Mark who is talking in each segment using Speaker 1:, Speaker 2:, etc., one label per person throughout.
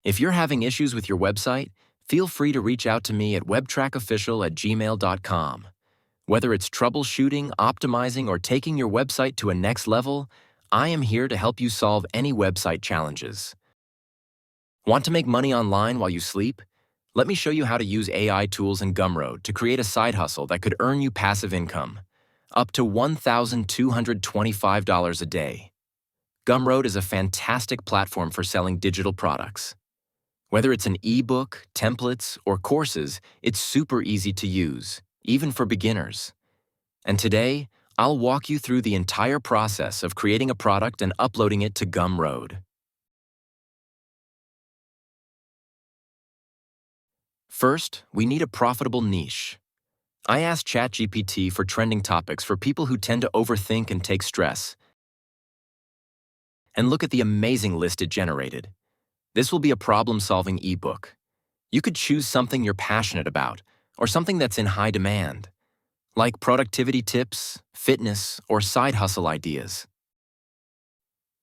Speaker 1: If you're having issues with your website, feel free to reach out to me at webtrackofficial@gmail.com. Whether it's troubleshooting, optimizing, or taking your website to a next level, I am here to help you solve any website challenges. Want to make money online while you sleep? Let me show you how to use AI tools in Gumroad to create a side hustle that could earn you passive income, up to $1,225 a day. Gumroad is a fantastic platform for selling digital products. Whether it's an ebook, templates, or courses, it's super easy to use, even for beginners. And today, I'll walk you through the entire process of creating a product and uploading it to Gumroad. First, we need a profitable niche. I asked ChatGPT for trending topics for people who tend to overthink and take stress. And look at the amazing list it generated. This will be a problem-solving ebook. You could choose something you're passionate about, or something that's in high demand, like productivity tips, fitness, or side hustle ideas.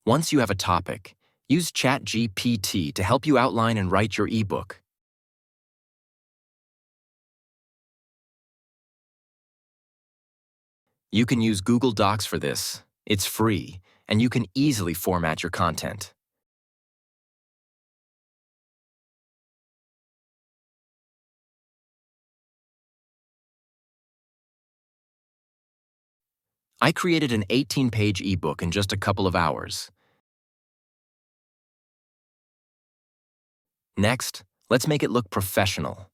Speaker 1: Once you have a topic, use ChatGPT to help you outline and write your ebook. You can use Google Docs for this. It's free, and you can easily format your content. I created an 18-page ebook in just a couple of hours. Next, let's make it look professional.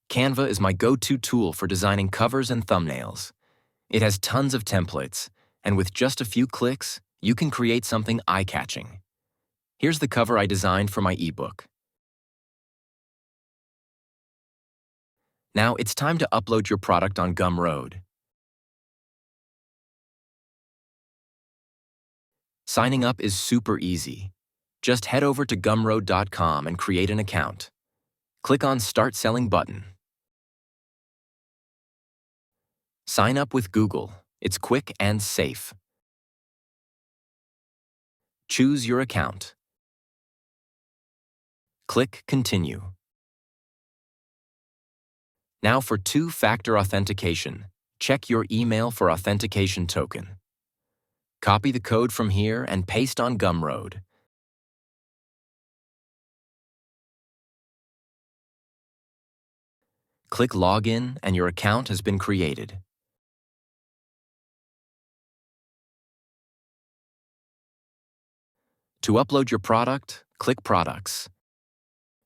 Speaker 1: Canva is my go-to tool for designing covers and thumbnails. It has tons of templates, and with just a few clicks, you can create something eye-catching. Here's the cover I designed for my ebook. Now it's time to upload your product on Gumroad. Signing up is super easy. Just head over to gumroad.com and create an account. Click on Start Selling button. Sign up with Google. It's quick and safe. Choose your account. Click Continue. Now for two-factor authentication, check your email for authentication token. Copy the code from here and paste on Gumroad. Click Login and your account has been created. To upload your product, click Products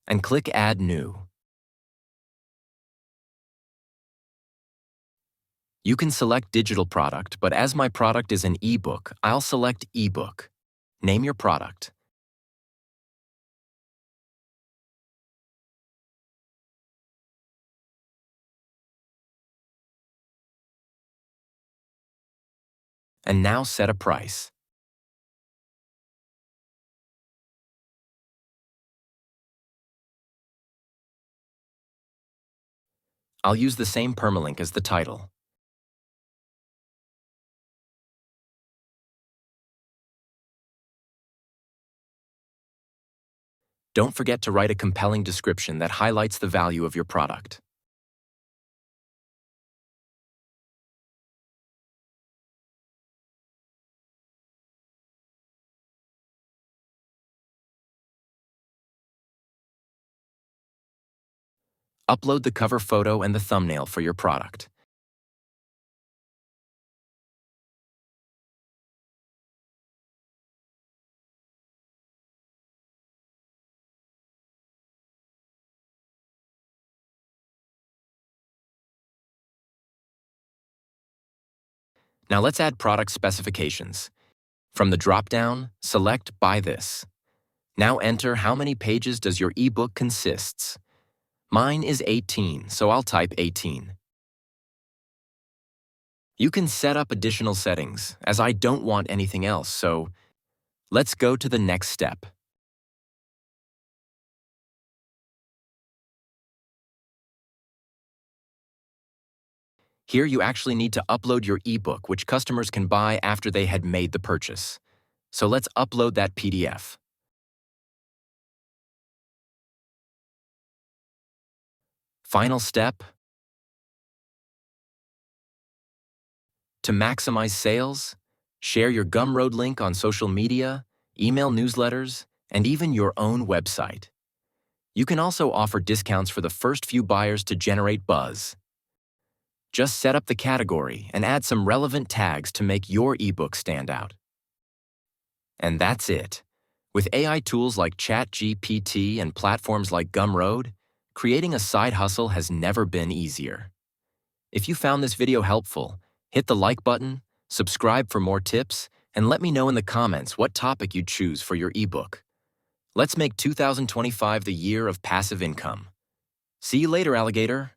Speaker 1: and click Add New. You can select digital product, but as my product is an ebook, I'll select eBook. Name your product. And now set a price. I'll use the same permalink as the title. Don't forget to write a compelling description that highlights the value of your product. Upload the cover photo and the thumbnail for your product. Now let's add product specifications. From the drop-down, select Buy This. Now enter how many pages does your ebook consists. Mine is 18, so I'll type 18. You can set up additional settings, as I don't want anything else, so let's go to the next step. Here you actually need to upload your ebook, which customers can buy after they had made the purchase. So let's upload that PDF. Final step. To maximize sales, share your Gumroad link on social media, email newsletters, and even your own website. You can also offer discounts for the first few buyers to generate buzz. Just set up the category and add some relevant tags to make your ebook stand out. And that's it. With AI tools like ChatGPT and platforms like Gumroad, creating a side hustle has never been easier. If you found this video helpful, hit the like button, subscribe for more tips, and let me know in the comments what topic you'd choose for your ebook. Let's make 2025 the year of passive income. See you later, alligator.